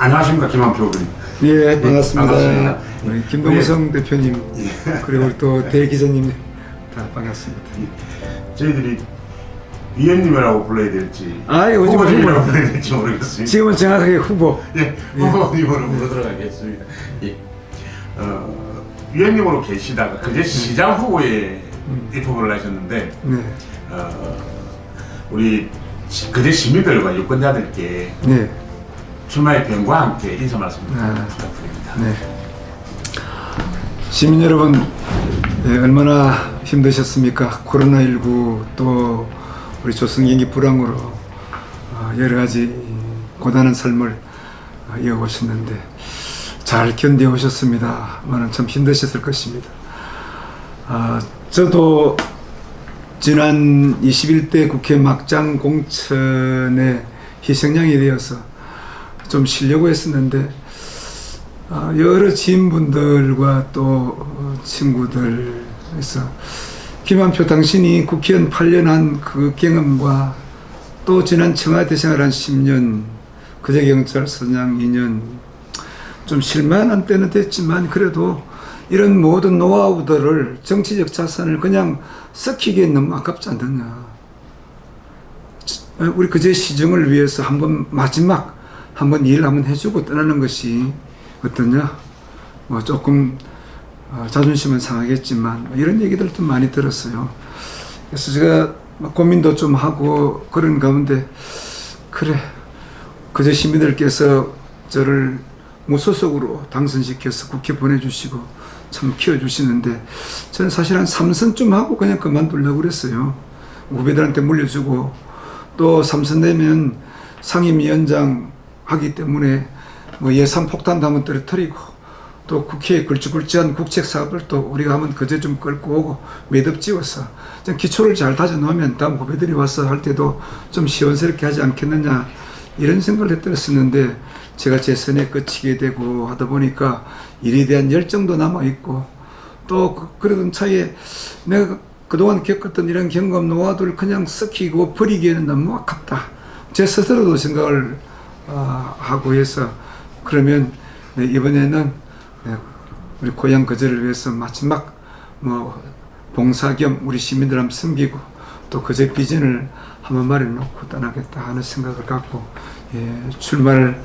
안녕하십니까, 김한표 의원님. 예, 반갑습니다. 반갑습니다. 우리 김동성 대표님, 예. 그리고 우리 또 대기자님 다 반갑습니다. 저희들이 위원님이라고 불러야 될지 요즘 후보님이라고 불러야 될지 모르겠습니다. 지금은 정확하게 후보. 예, 후보님으로 부르도록 하겠습니다. 예. 위원님으로 계시다가 그제 시장 후보에 입후보를 하셨는데 네, 우리 그제 시민들과 유권자들께 네, 출마의 변과 함께 인사 말씀 부탁드립니다. 네. 시민 여러분, 네, 얼마나 힘드셨습니까? 코로나19 또 우리 조선경기 불황으로 여러 가지 고단한 삶을 이어오셨는데 잘 견뎌오셨습니다만은 참 힘드셨을 것입니다. 저도 지난 21대 국회 막장 공천의 희생양이 되어서 좀 쉬려고 했었는데 여러 지인분들과 또 친구들에서 김한표 당신이 국회의원 8년 한 그 경험과 또 지난 청와대 생활 한 10년 거제경찰서장 2년 좀 실망한 때는 됐지만 그래도 이런 모든 노하우들을 정치적 자산을 그냥 썩히기엔 너무 아깝지 않느냐. 우리 그제 시정을 위해서 한번 마지막 한번 일 한번 해주고 떠나는 것이 어떠냐. 뭐 조금 자존심은 상하겠지만 이런 얘기들도 많이 들었어요. 그래서 제가 고민도 좀 하고 그런 가운데 그래 그제 시민들께서 저를 무소속으로 당선시켜서 국회 보내주시고 참 키워주시는데 저는 사실 한 3선쯤 하고 그냥 그만두려고 그랬어요. 후배들한테 물려주고 또 3선 되면 상임위원장 하기 때문에 뭐 예산 폭탄도 한번 떨어뜨리고 또 국회에 굵직굵직한 국책 사업을 또 우리가 한번 그제 좀 끌고 오고 매듭 지어서 좀 기초를 잘 다져놓으면 다음 후배들이 와서 할 때도 좀 시원스럽게 하지 않겠느냐 이런 생각을 했었는데 제가 제 선에 거치게 되고 하다 보니까 일에 대한 열정도 남아있고 또 그러던 차에 내가 그동안 겪었던 이런 경험 노하우를 그냥 썩히고 버리기에는 너무 아깝다. 제 스스로도 생각을 하고 해서 그러면 이번에는 우리 고향 거제를 위해서 마지막 뭐 봉사 겸 우리 시민들 한번 섬기고 또 거제 비전을 한번 마련해놓고 떠나겠다 하는 생각을 갖고 출마를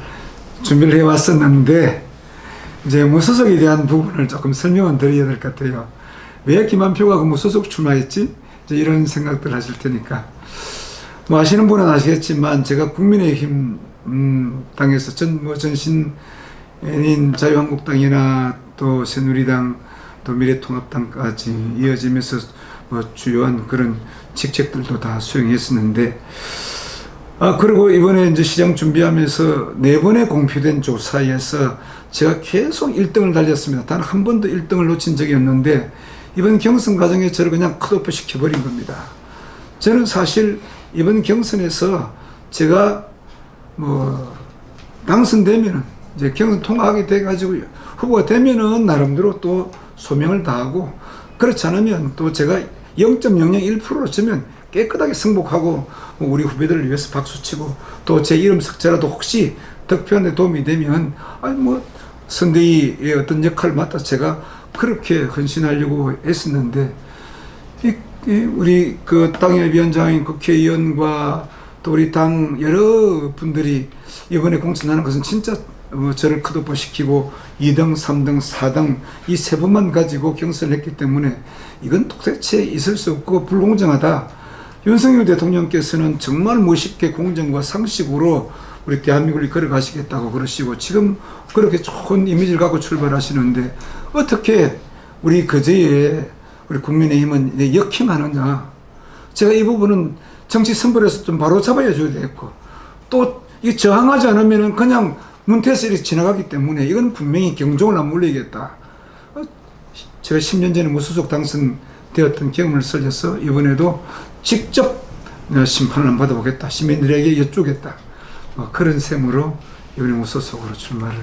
준비를 해왔었는데 이제 무소속에 대한 부분을 조금 설명을 드려야 될 것 같아요. 왜 김한표가 그 무소속 출마했지? 이제 이런 생각들 하실 테니까 뭐 아시는 분은 아시겠지만 제가 국민의힘 당에서 전신인 자유한국당이나 또 새누리당 또 미래통합당까지 이어지면서 뭐 주요한 그런 직책들도 다 수행했었는데 그리고 이번에 이제 시장 준비하면서 4번의 공표된 조사에서 제가 계속 1등을 달렸습니다. 단 한 번도 1등을 놓친 적이 없는데 이번 경선 과정에 저를 그냥 컷오프 시켜버린 겁니다. 저는 사실 이번 경선에서 제가 뭐 당선되면은 이제 경선 통과하게 돼가지고 후보가 되면은 나름대로 또 소명을 다하고 그렇지 않으면 또 제가 0.001%로 지면 깨끗하게 승복하고 우리 후배들을 위해서 박수치고 또 제 이름 석자라도 혹시 득표에 도움이 되면 뭐 선대위의 어떤 역할을 맡아 제가 그렇게 헌신하려고 했었는데 우리 그 당의 위원장인 국회의원과 또 우리 당 여러 분들이 이번에 공천하는 것은 진짜 저를 컷오프 시키고 2등, 3등, 4등 이 세 번만 가지고 경선을 했기 때문에 이건 도대체 있을 수 없고 불공정하다. 윤석열 대통령께서는 정말 멋있게 공정과 상식으로 우리 대한민국을 걸어가시겠다고 그러시고 지금 그렇게 좋은 이미지를 갖고 출발하시는데 어떻게 우리 거제에 우리 국민의힘은 역행하느냐. 제가 이 부분은 정치 선벌에서 좀 바로 잡아야 줘야 되겠고 또 이 저항하지 않으면 그냥 문태에서 이렇게 지나가기 때문에 이건 분명히 경종을 안 물리겠다. 제가 10년 전에 무소속 당선되었던 경험을 살려서 이번에도 직접 심판을 한번 받아보겠다. 시민들에게 여쭈겠다. 그런 셈으로 이번에 무소속으로 출마를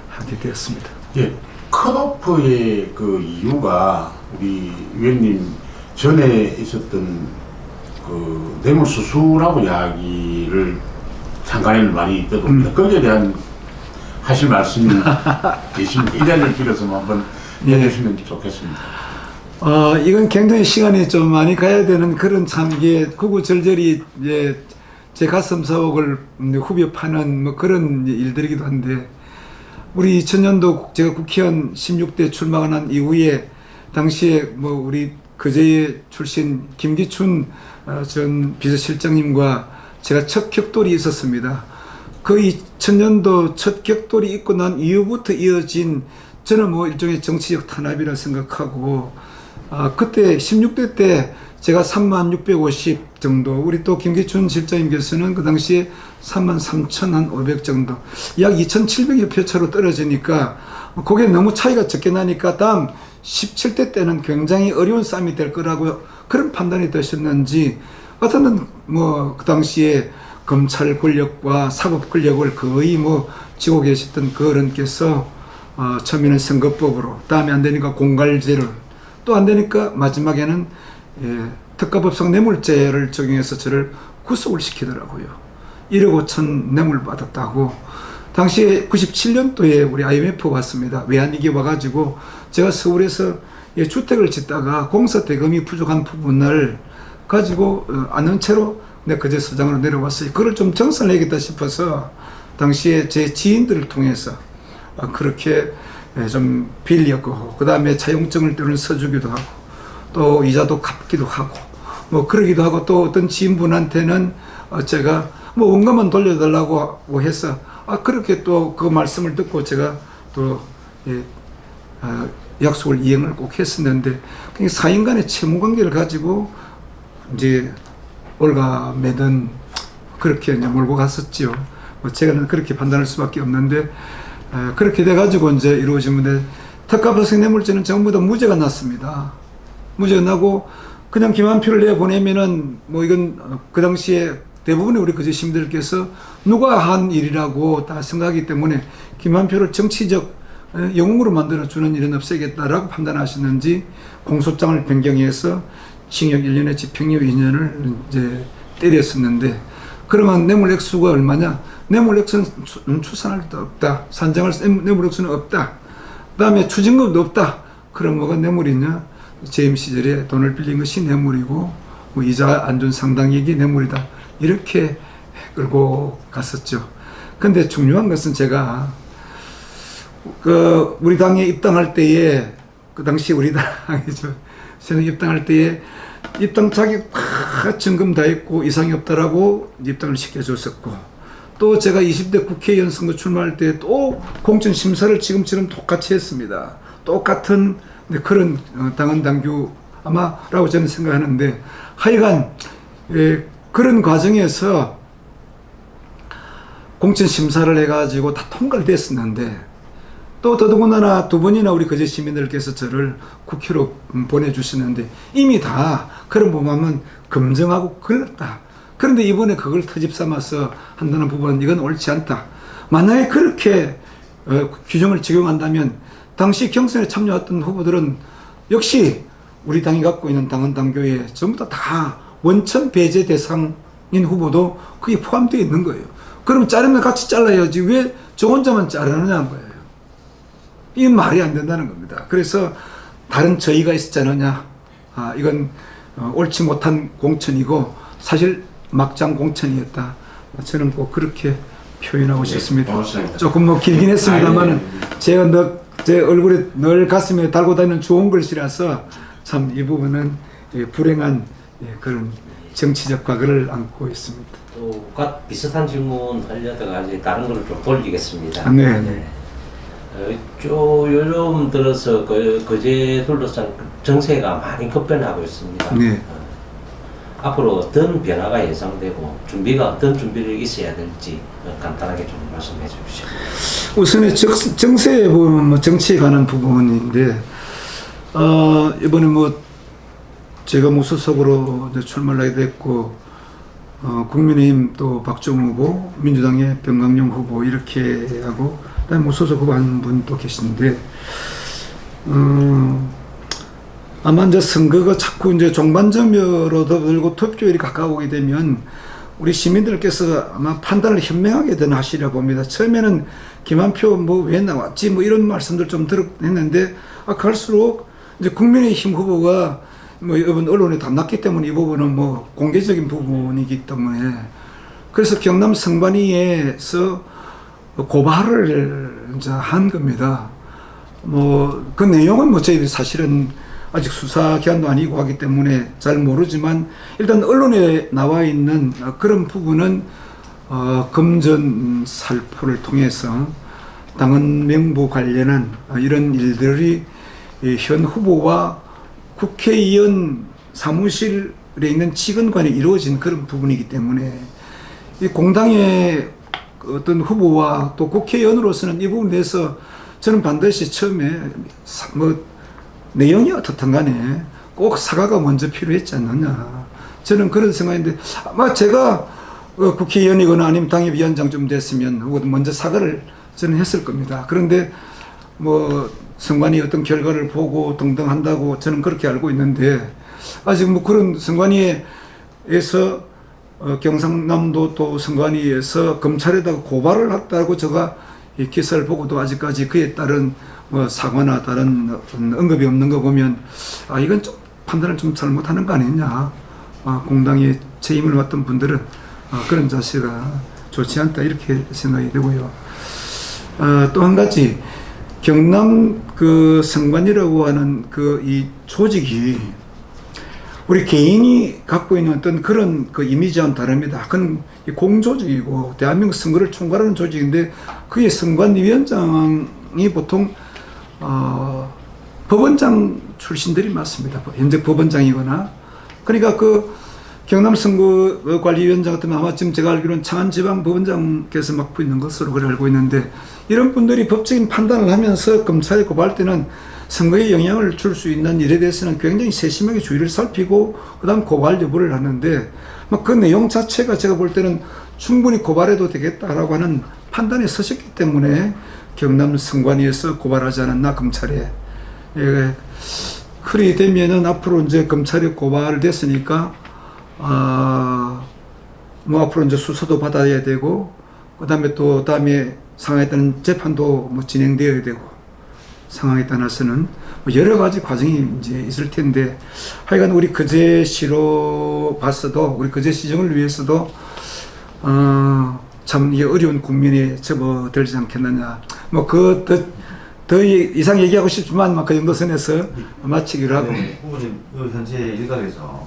하게 되었습니다. 예, 컷오프의 그 이유가 우리 위원님 전에 있었던 그 뇌물수수라고 이야기를 잠깐에는 많이 떠듭니다. 거기에 대한 하실 말씀이 계시면 이 자리를 빌어서 한번 예. 해주시면 좋겠습니다. 이건 굉장히 시간이 좀 많이 가야 되는 그런 참 이게 구구절절히 제 가슴 사옥을 후벼 파는 뭐 그런 일들이기도 한데, 우리 2000년도 제가 국회의원 16대 출마가 난 이후에 당시에 뭐 우리 거제에 출신 김기춘 전 비서실장님과 제가 첫 격돌이 있었습니다. 그 2000년도 첫 격돌이 있고 난 이후부터 이어진, 저는 뭐 일종의 정치적 탄압이라 생각하고, 그때 16대 때 제가 3650 정도, 우리 또 김기춘 실장님께서는 그 당시에 33,500 정도, 약 2700여 표 차로 떨어지니까 그게 너무 차이가 적게 나니까 다음 17대 때는 굉장히 어려운 싸움이 될 거라고 그런 판단이 드셨는지, 어떤 뭐 그 당시에 검찰 권력과 사법 권력을 거의 뭐 쥐고 계셨던 그 어른께서 처음에는 선거법으로, 다음에 안 되니까 공갈제를, 또 안 되니까 마지막에는 특가법상 뇌물죄를 적용해서 저를 구속을 시키더라고요. 1억 5천 뇌물 받았다고. 당시에 97년도에 우리 IMF 왔습니다. 외환위기 와가지고 제가 서울에서 주택을 짓다가 공사 대금이 부족한 부분을 가지고 아는 채로 내가 거제 서장으로 내려왔어요. 그걸 좀 정산해야겠다 싶어서 당시에 제 지인들을 통해서 그렇게 좀 빌렸고, 그 다음에 차용증을 때로는 써주기도 하고, 또 이자도 갚기도 하고, 뭐 그러기도 하고, 또 어떤 지인분한테는 제가 뭐 원금만 돌려달라고 해서 그렇게 또 그 말씀을 듣고 제가 또 약속을 이행을 꼭 했었는데, 사인 간의 채무 관계를 가지고 이제 올가매든 그렇게 이제 몰고 갔었죠. 뭐 제가는 그렇게 판단할 수밖에 없는데, 그렇게 돼가지고 이제 이루어진 건데, 특가법상 뇌물죄는 전부 다 무죄가 났습니다. 무죄가 나고 그냥 기만표를 내보내면은 뭐 이건 그 당시에 대부분의 우리 거제 시민들께서 누가 한 일이라고 다 생각하기 때문에 기만표를 정치적 영웅으로 만들어주는 일은 없애겠다라고 판단하셨는지 공소장을 변경해서 징역 1년에 집행유예 2년을 이제 때렸었는데, 그러면 뇌물 액수가 얼마냐? 뇌물 액수는 추산할 수 없다. 산정할 뇌물 액수는 없다. 그 다음에 추징금도 없다. 그럼 뭐가 뇌물이냐? 재임 시절에 돈을 빌린 것이 뇌물이고, 뭐 이자 안 준 상당액이 뇌물이다. 이렇게 끌고 갔었죠. 근데 중요한 것은 제가 우리 당에 입당할 때에, 그 당시 우리 당에 저는 입당할 때에 입당 자격 다 점검 다 했고 이상이 없다라고 입당을 시켜줬었고, 또 제가 20대 국회의원 선거 출마할 때 또 공천심사를 지금처럼 똑같이 했습니다. 똑같은 그런 당헌 당규 아마라고 저는 생각하는데, 하여간 그런 과정에서 공천심사를 해가지고 다 통과를 됐었는데, 또 더더군다나 두 번이나 우리 거제 시민들께서 저를 국회로 보내주시는데 이미 다 그런 부분은 검증하고 걸렸다. 그런데 이번에 그걸 터집 삼아서 한다는 부분은 이건 옳지 않다. 만약에 그렇게 규정을 적용한다면 당시 경선에 참여했던 후보들은 역시 우리 당이 갖고 있는 당헌 당규에 전부 다 원천 배제 대상인 후보도 그게 포함되어 있는 거예요. 그럼 자르면 같이 잘라야지 왜 저 혼자만 자르느냐는 거예요. 이건 말이 안 된다는 겁니다. 그래서 다른 저희가 있었지 않느냐. 이건 옳지 못한 공천이고 사실 막장 공천이었다. 저는 꼭 그렇게 표현하고 싶습니다. 조금 뭐 길긴 했습니다만은 제가 제 얼굴에 늘 가슴에 달고 다니는 좋은 글씨라서 참 이 부분은 불행한 그런 정치적 과거를 안고 있습니다. 또 비슷한 질문 하려다가 이제 다른 걸로 좀 돌리겠습니다. 네. 요즘 들어서 거제 둘러싼 정세가 많이 급변하고 있습니다. 네. 앞으로 어떤 변화가 예상되고 어떤 준비를 있어야 될지 간단하게 좀 말씀해 주십시오. 우선에 정세에 보면 뭐 정치에 관한 부분인데, 이번에 뭐 제가 무소속으로 출마를 하게 됐고, 국민의힘 또 박정우 후보, 민주당의 변강용 후보 이렇게 하고, 그다음에 무소속 후보 한 분 또 계신데, 아마 이제 선거가 자꾸 이제 종반점으로 들고 투표율이 가까우게 되면 우리 시민들께서 아마 판단을 현명하게 더 하시려 봅니다. 처음에는 김한표 뭐 왜 나왔지 뭐 이런 말씀들 좀 했는데 갈수록 이제 국민의힘 후보가 뭐 이번 언론에 담났기 때문에 이 부분은 뭐 공개적인 부분이기 때문에 그래서 경남 성관위에서 고발을 이제 한 겁니다. 뭐 그 내용은 뭐 저희들이 사실은 아직 수사 기한도 아니고 하기 때문에 잘 모르지만 일단 언론에 나와 있는 그런 부분은 금전 살포를 통해서 당헌 명부 관련한 이런 일들이 현 후보와 국회의원 사무실에 있는 직원 간에 이루어진 그런 부분이기 때문에 이 공당의 어떤 후보와 또 국회의원으로서는 이 부분에 대해서 저는 반드시 처음에 뭐 내용이 어떻든 간에 꼭 사과가 먼저 필요했지 않느냐. 저는 그런 생각인데 아마 제가 국회의원이거나 아니면 당협위원장 좀 됐으면 먼저 사과를 저는 했을 겁니다. 그런데 뭐 선관위 어떤 결과를 보고 등등 한다고 저는 그렇게 알고 있는데 아직 뭐 그런 선관위에서 경상남도 또 선관위에서 검찰에다가 고발을 했다고 제가 이 기사를 보고도 아직까지 그에 따른 뭐 사과나 다른 언급이 없는 거 보면 이건 좀 판단을 좀 잘못하는 거 아니냐. 공당에 책임을 맡은 분들은 그런 자세가 좋지 않다 이렇게 생각이 되고요. 또 한 가지 경남 그 선관위라고 하는 그 이 조직이 우리 개인이 갖고 있는 어떤 그런 그 이미지와는 다릅니다. 그건 공조직이고 대한민국 선거를 총괄하는 조직인데 그게 선관위원장이 보통 법원장 출신들이 많습니다. 현재 법원장이거나 그러니까 그 경남선거관리위원장 같으면 아마 지금 제가 알기로는 창안지방법원장께서 맡고 있는 것으로 그걸 알고 있는데 이런 분들이 법적인 판단을 하면서 검찰에 고발할 때는 선거에 영향을 줄 수 있는 일에 대해서는 굉장히 세심하게 주의를 살피고 그 다음 고발 여부를 하는데 그 내용 자체가 제가 볼 때는 충분히 고발해도 되겠다라고 하는 판단에 서셨기 때문에 경남 선관위에서 고발하지 않았나 검찰에. 예, 그리 되면은 앞으로 이제 검찰에 고발됐으니까 뭐 앞으로 이제 수사도 받아야 되고 그다음에 또 다음에 상황에 따른 재판도 뭐 진행되어야 되고 상황에 따라서는 뭐 여러 가지 과정이 이제 있을 텐데 하여간 우리 거제시로 봤어도 우리 거제시정을 위해서도 참 이게 어려운 국면에 접어들지 않겠느냐. 뭐 더 이상 얘기하고 싶지만 그 정도 선에서 마치기로 하고. 네, 후보님 현재 일각에서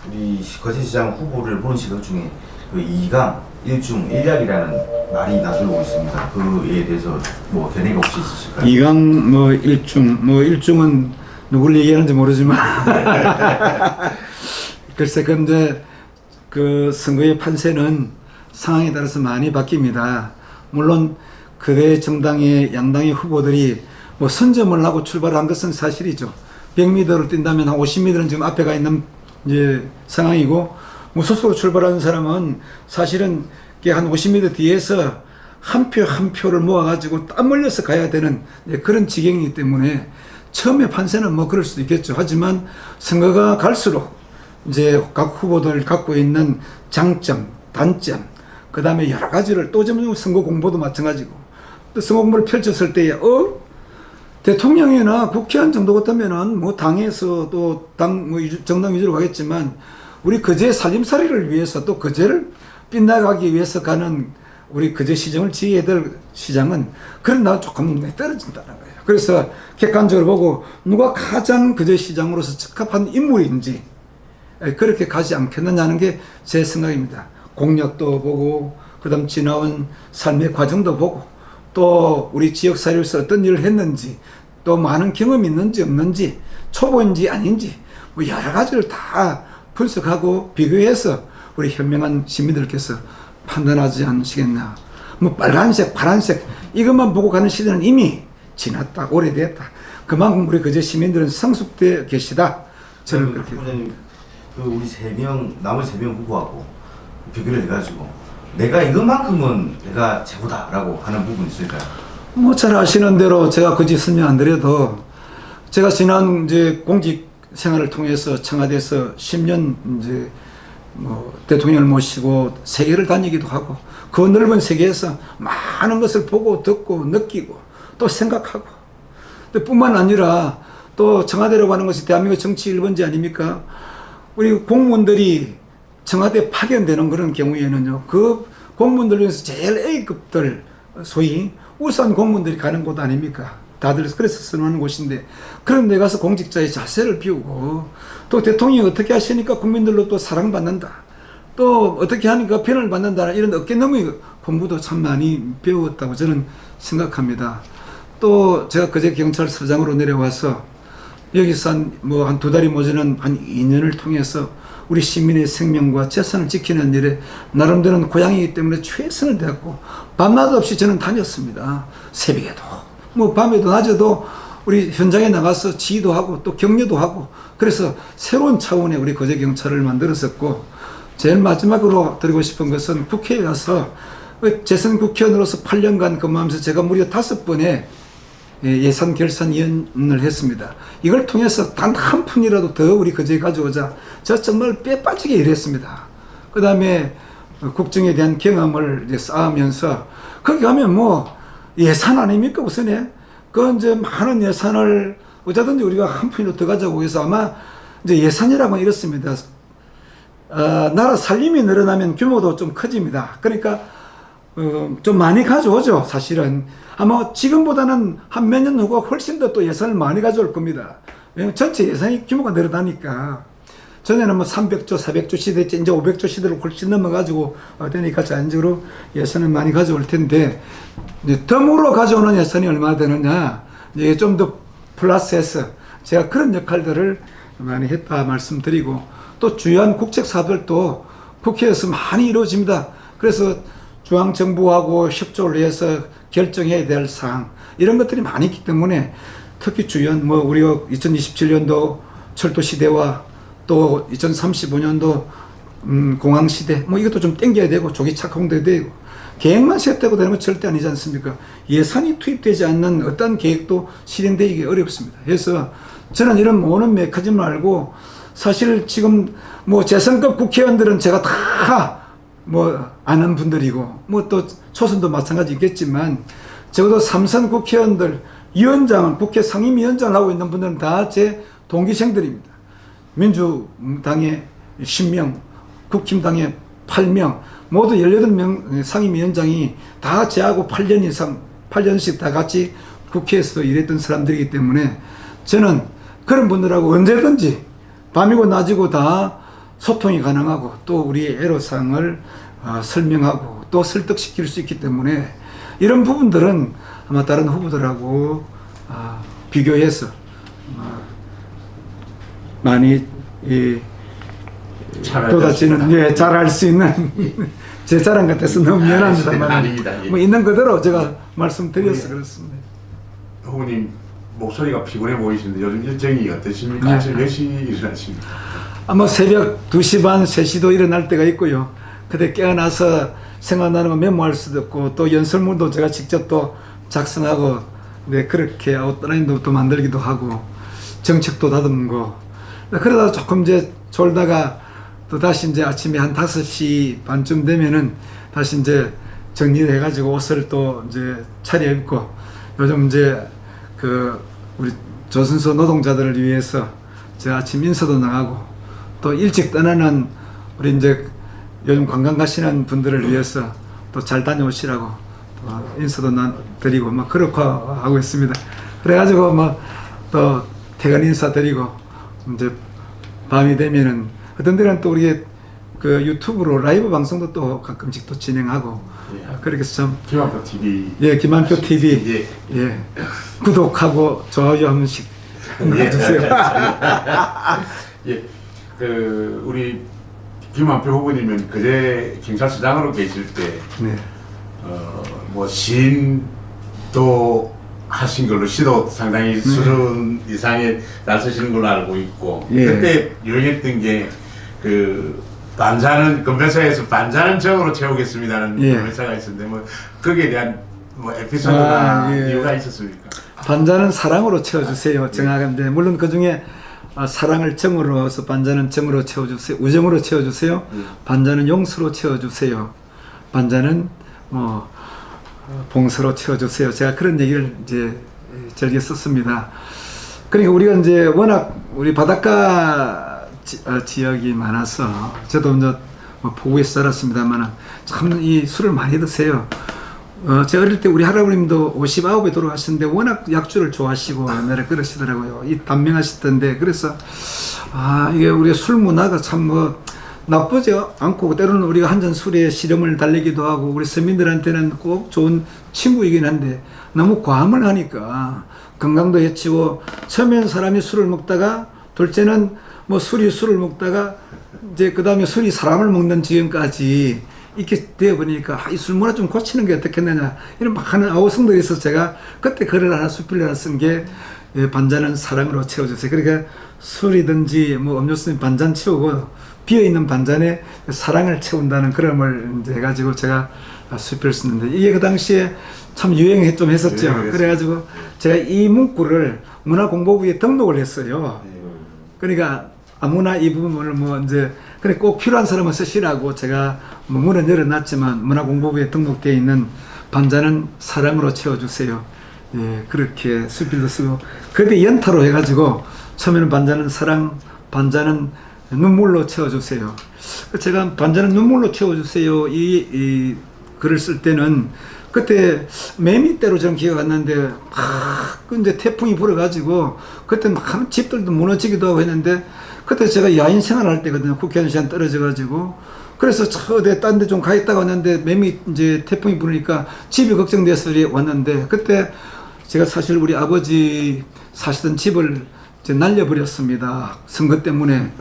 우리 거제시장 후보를 보는 시각 중에 그 2강 1중 1약이라는 말이 나돌고 있습니다. 그에 대해서 뭐 견해가 혹시 있으실까요? 2강 뭐 1중 뭐 1중은 누굴 얘기하는지 모르지만 글쎄 근데 그 선거의 판세는 상황에 따라서 많이 바뀝니다. 물론 그대 정당의 양당의 후보들이 뭐 선점을 하고 출발한 것은 사실이죠. 100m를 뛴다면 한 50m는 지금 앞에 가 있는 이제 상황이고 무소속으로 출발하는 사람은 사실은 한 50m 뒤에서 한 표 한 표를 모아가지고 땀 흘려서 가야 되는 그런 지경이기 때문에 처음에 판세는 뭐 그럴 수도 있겠죠. 하지만 선거가 갈수록 이제 각 후보들 갖고 있는 장점, 단점, 그 다음에 여러 가지를 또 선거 공보도 마찬가지고 또 선거 공보를 펼쳤을 때에 대통령이나 국회의원 정도 같으면은 뭐 당에서 또 뭐 정당 위주로 가겠지만 우리 거제 살림살이를 위해서 또 거제를 빗나가기 위해서 가는 우리 거제 시정을 지휘해야 될 시장은 그런 나라 조금 떨어진다는 거예요. 그래서 객관적으로 보고 누가 가장 거제 시장으로서 적합한 인물인지 그렇게 가지 않겠느냐는 게 제 생각입니다. 공약도 보고 그다음 지나온 삶의 과정도 보고 또 우리 지역사회에서 어떤 일을 했는지 또 많은 경험이 있는지 없는지 초보인지 아닌지 뭐 여러 가지를 다 분석하고 비교해서 우리 현명한 시민들께서 판단하지 않으시겠나. 뭐 빨간색 파란색 이것만 보고 가는 시대는 이미 지났다 오래됐다. 그만큼 우리 거제 시민들은 성숙되어 계시다. 저는 그렇게. 후보님 그 우리 나머지 3명 후보하고 비교를 해가지고 내가 이것만큼은 내가 최고다라고 하는 부분 있을까요? 뭐 잘 아시는 대로 제가 굳이 설명 안 드려도 제가 지난 이제 공직 생활을 통해서 청와대에서 10년 이제 뭐 대통령을 모시고 세계를 다니기도 하고 그 넓은 세계에서 많은 것을 보고 듣고 느끼고 또 생각하고 또 뿐만 아니라 또 청와대라고 하는 것이 대한민국 정치 1번지 아닙니까? 우리 공무원들이 청와대에 파견되는 그런 경우에는요, 그 공무원들 중에서 제일 A급들, 소위 우수한 공무원들이 가는 곳 아닙니까? 다들 그래서 선호하는 곳인데, 그런 데 가서 공직자의 자세를 비우고, 또 대통령이 어떻게 하시니까 국민들로 또 사랑받는다, 또 어떻게 하니까 편을 받는다, 이런 어깨너머의 공부도 참 많이 배웠다고 저는 생각합니다. 또 제가 그제 경찰서장으로 내려와서 여기서 한 두 달이 모자란 한 2년을 통해서 우리 시민의 생명과 재산을 지키는 일에 나름대로는 고향이기 때문에 최선을 다했고 밤낮 없이 저는 다녔습니다. 새벽에도 뭐 밤에도 낮에도 우리 현장에 나가서 지휘도 하고 또 격려도 하고, 그래서 새로운 차원의 우리 거제 경찰을 만들었었고, 제일 마지막으로 드리고 싶은 것은 국회에 가서 재선 국회의원으로서 8년간 근무하면서 제가 무려 5번의 예산 결산위원을 했습니다. 이걸 통해서 단 한 푼이라도 더 우리 거제에 가져오자 저 정말 뼈 빠지게 일했습니다. 그 다음에 국정에 대한 경험을 이제 쌓으면서 거기 가면 뭐 예산 아닙니까 우선에 그 이제 많은 예산을 어쩌든지 우리가 한 푼이라도 더 가져오고 해서 아마 이제 예산이라고 이렇습니다. 나라 살림이 늘어나면 규모도 좀 커집니다. 그러니까 좀 많이 가져오죠. 사실은 아마 지금보다는 한 몇 년 후가 훨씬 더 또 예산을 많이 가져올 겁니다. 왜냐면 전체 예산이 규모가 늘어나니까. 전에는 뭐 300조, 400조 시대, 이제 500조 시대로 훨씬 넘어가지고 되니까 자연적으로 예산을 많이 가져올 텐데, 이제 덤으로 가져오는 예산이 얼마나 되느냐, 이게 좀 더 플러스해서 제가 그런 역할들을 많이 했다 말씀드리고, 또 주요한 국책 사업들도 국회에서 많이 이루어집니다. 그래서 중앙정부하고 협조를 해서 결정해야 될 사항, 이런 것들이 많이 있기 때문에 특히 주요한 뭐 우리가 2027년도 철도 시대와 또 2035년도 공항 시대, 뭐 이것도 좀 땡겨야 되고 조기 착공돼야 되고, 계획만 세웠다고 되는 건 절대 아니지 않습니까? 예산이 투입되지 않는 어떤 계획도 실행되기 어렵습니다. 그래서 저는 이런 모든 메커니즘을 알고, 사실 지금 뭐 재선급 국회의원들은 제가 다 뭐 아는 분들이고 뭐 또 초선도 마찬가지 있겠지만, 적어도 삼선 국회의원들, 위원장은 국회 상임위원장을 하고 있는 분들은 다 제 동기생들입니다. 민주당에 10명, 국힘당에 8명, 모두 18명 상임위원장이 다 제하고 8년 이상, 8년씩 다 같이 국회에서 일했던 사람들이기 때문에 저는 그런 분들하고 언제든지 밤이고 낮이고 다 소통이 가능하고 또 우리의 애로사항을 설명하고 또 설득시킬 수 있기 때문에 이런 부분들은 아마 다른 후보들하고 비교해서 많이 도다지는 잘할 수 있는 제 자랑 같아서 너무 미안합니다만 뭐 있는 그대로 제가 말씀드려서 그렇습니다. 후보님 목소리가 피곤해 보이시는데 요즘 일정이 어떠십니까? 네. 아침 몇 시 일어나십니까? 아마 새벽 2시 반, 3시도 일어날 때가 있고요. 그때 깨어나서 생각나는 거 메모할 수도 있고, 또 연설문도 제가 직접 또 작성하고, 네, 그렇게 아웃라인도 또 만들기도 하고, 정책도 다듬고, 그러다 조금 이제 졸다가 또 다시 이제 아침에 한 5시 반쯤 되면은 다시 이제 정리를 해가지고 옷을 또 이제 차려입고, 요즘 이제 우리 조선소 노동자들을 위해서 제가 아침 인사도 나가고, 또 일찍 떠나는 우리 이제 요즘 관광 가시는 분들을 위해서 또 잘 다녀오시라고 또 인사도 드리고 막 그렇게 하고 있습니다. 그래가지고 뭐 또 퇴근 인사 드리고 이제 밤이 되면은 어떤 데는 또 우리 그 유튜브로 라이브 방송도 또 가끔씩 또 진행하고, 그렇게 해서 참 김한표 TV. 예, 김한표 TV 예, 구독하고 좋아요 한 번씩 눌러주세요. 예, 우리 김한표 후보님은 그제 경찰서장으로 계실 때, 네. 뭐 시인도 하신 걸로 시도 상당히 수준 이상의 날 쓰시는 걸로 알고 있고, 예. 그때 유행했던 게 반자는 건배사에서 반자는 정으로 채우겠습니다는 예. 건배사가 있었는데 뭐 거기에 대한 뭐 에피소드나 예. 이유가 있었습니까? 반자는 사랑으로 채워주세요. 정확한데 물론 그 중에 사랑을 정으로서 반자는 정으로 채워주세요. 우정으로 채워주세요. 반자는 용서로 채워주세요. 반자는 뭐 봉사로 채워주세요. 제가 그런 얘기를 이제 즐겨 썼습니다. 그러니까 우리가 이제 워낙 우리 바닷가 지역이 많아서 저도 이제 뭐 포구에서 자랐습니다만 참 이 술을 많이 드세요. 제가 어릴 때 우리 할아버님도 59에 돌아가셨는데 워낙 약주를 좋아하시고 옛날에 그러시더라고요. 이 단명하시던데 그래서 이게 우리가 술 문화가 참 뭐 나쁘지 않고 때로는 우리가 한 잔 술에 시름을 달래기도 하고 우리 서민들한테는 꼭 좋은 친구이긴 한데 너무 과함을 하니까 건강도 해치고 처음에는 사람이 술을 먹다가 둘째는 뭐 술이 술을 먹다가 이제 그 다음에 술이 사람을 먹는 지경까지 이렇게 되어보니까 이 술 문화 좀 고치는 게 어떻겠느냐 이런 막 하는 아우성들이 있어서 제가 그때 글을 하나 수필을 하나 쓴 게 반잔은 사랑으로 채워주세요. 그러니까 술이든지 뭐 음료수는 반잔 채우고 비어있는 반잔에 사랑을 채운다는 그림을 이제 해가지고 제가 수필을 썼는데 이게 그 당시에 참 유행을 좀 했었죠. 그래가지고 제가 이 문구를 문화공보부에 등록을 했어요. 그러니까 아무나 이 부분을 뭐 이제 그래 꼭 필요한 사람은 쓰시라고 제가 뭐 문은 열어놨지만 문화공보부에 등록되어 있는 반자는 사랑으로 채워주세요. 예, 그렇게 수필도 쓰고 그때 연타로 해가지고 처음에는 반자는 사랑, 반자는 눈물로 채워주세요. 제가 반자는 눈물로 채워주세요 이 글을 쓸 때는 그때 매미 때로 저는 기억 안 나는데 이제 태풍이 불어가지고 그때 막 집들도 무너지기도 하고 했는데 그때 제가 야인 생활할 때거든요. 국회의원 시간 떨어져가지고 그래서 어디 딴 데 좀 가 있다가 왔는데 매미 이제 태풍이 불으니까 집이 걱정돼서 왔는데 그때 제가 사실 우리 아버지 사시던 집을 이제 날려버렸습니다. 선거 때문에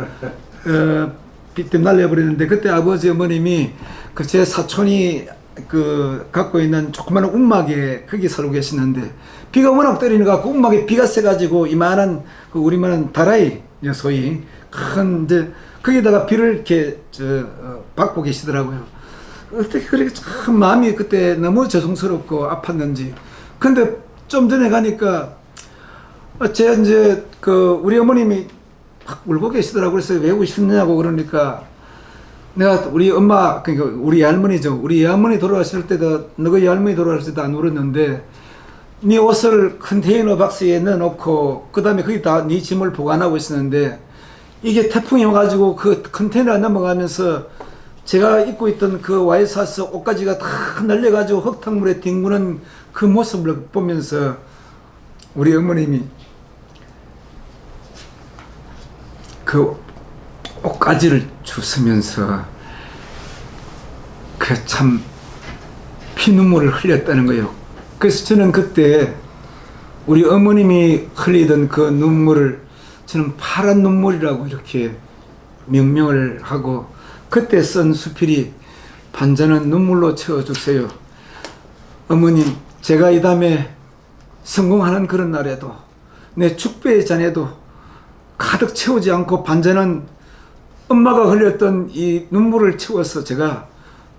비 때문에 날려버렸는데 그때 아버지 어머님이 그 제 사촌이 그 갖고 있는 조그마한 움막에 거기 살고 계시는데 비가 워낙 때리는 것 같고 움막에 비가 세가지고 이만한 그 우리만한 다라이 소위 큰 이제 거기다가 비를 이렇게 받고 계시더라고요. 어떻게 그렇게 참 마음이 그때 너무 죄송스럽고 아팠는지. 근데 좀 전에 가니까 제가 이제 그 우리 어머님이 막 울고 계시더라고요. 그래서 왜 우시느냐고 그러니까 내가 우리 엄마 그러니까 우리 할머니죠. 우리 할머니 돌아가실 때도 너희 할머니 돌아가실 때도 안 울었는데 네 옷을 컨테이너 박스에 넣어놓고 그 다음에 거기다 네 짐을 보관하고 있었는데 이게 태풍이 와가지고 그 컨테이너 넘어가면서 제가 입고 있던 그 와이셔츠 옷가지가 다 날려가지고 흙탕물에 뒹구는 그 모습을 보면서 우리 어머님이 그 옷가지를 주스면서 그 참 피눈물을 흘렸다는 거예요. 그래서 저는 그때 우리 어머님이 흘리던 그 눈물을 저는 파란 눈물이라고 이렇게 명명을 하고 그때 쓴 수필이 반자는 눈물로 채워주세요. 어머님 제가 이 다음에 성공하는 그런 날에도 내 축배의 잔에도 가득 채우지 않고 반자는 엄마가 흘렸던 이 눈물을 채워서 제가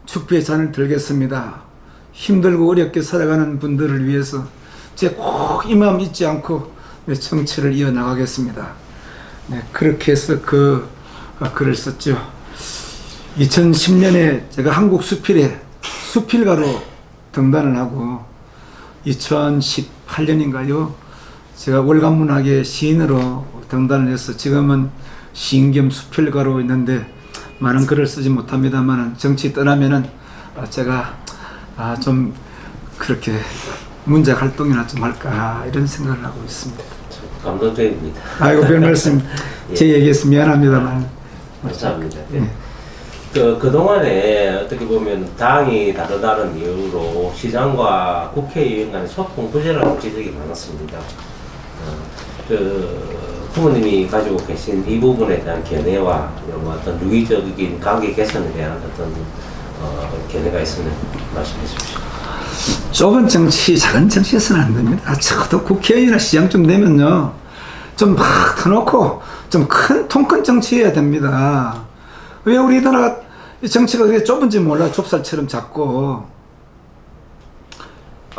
축배의 잔을 들겠습니다. 힘들고 어렵게 살아가는 분들을 위해서 제가 꼭 이 마음 잊지 않고 내 정치를 이어나가겠습니다. 네, 그렇게 해서 그 글을 썼죠. 2010년에 제가 한국 수필에 수필가로 등단을 하고 2018년인가요? 제가 월간문학의 시인으로 등단을 해서 지금은 시인 겸 수필가로 있는데 많은 글을 쓰지 못합니다만 정치 떠나면은 제가 좀 그렇게 문작 활동이나 좀 할까 이런 생각을 하고 있습니다. 감동적입니다. 아이고 별 말씀 제 얘기해서 미안합니다만. 감사합니다. 그동안에 어떻게 보면 당이 다른 이유로 시장과 국회의원 간의 소통 부재라는 지적이 많았습니다. 부모님이 가지고 계신 이 부분에 대한 견해와 어떤 유기적인 관계 개선에 대한 어떤 견해가 있으면 말씀해 주십시오. 좁은 정치, 작은 정치에서는 안 됩니다. 적어도 국회의원이나 시장 좀 되면요, 좀 막 터놓고 좀 통 큰 정치해야 됩니다. 왜 우리나라 정치가 그렇게 좁은지 몰라. 좁쌀처럼 작고.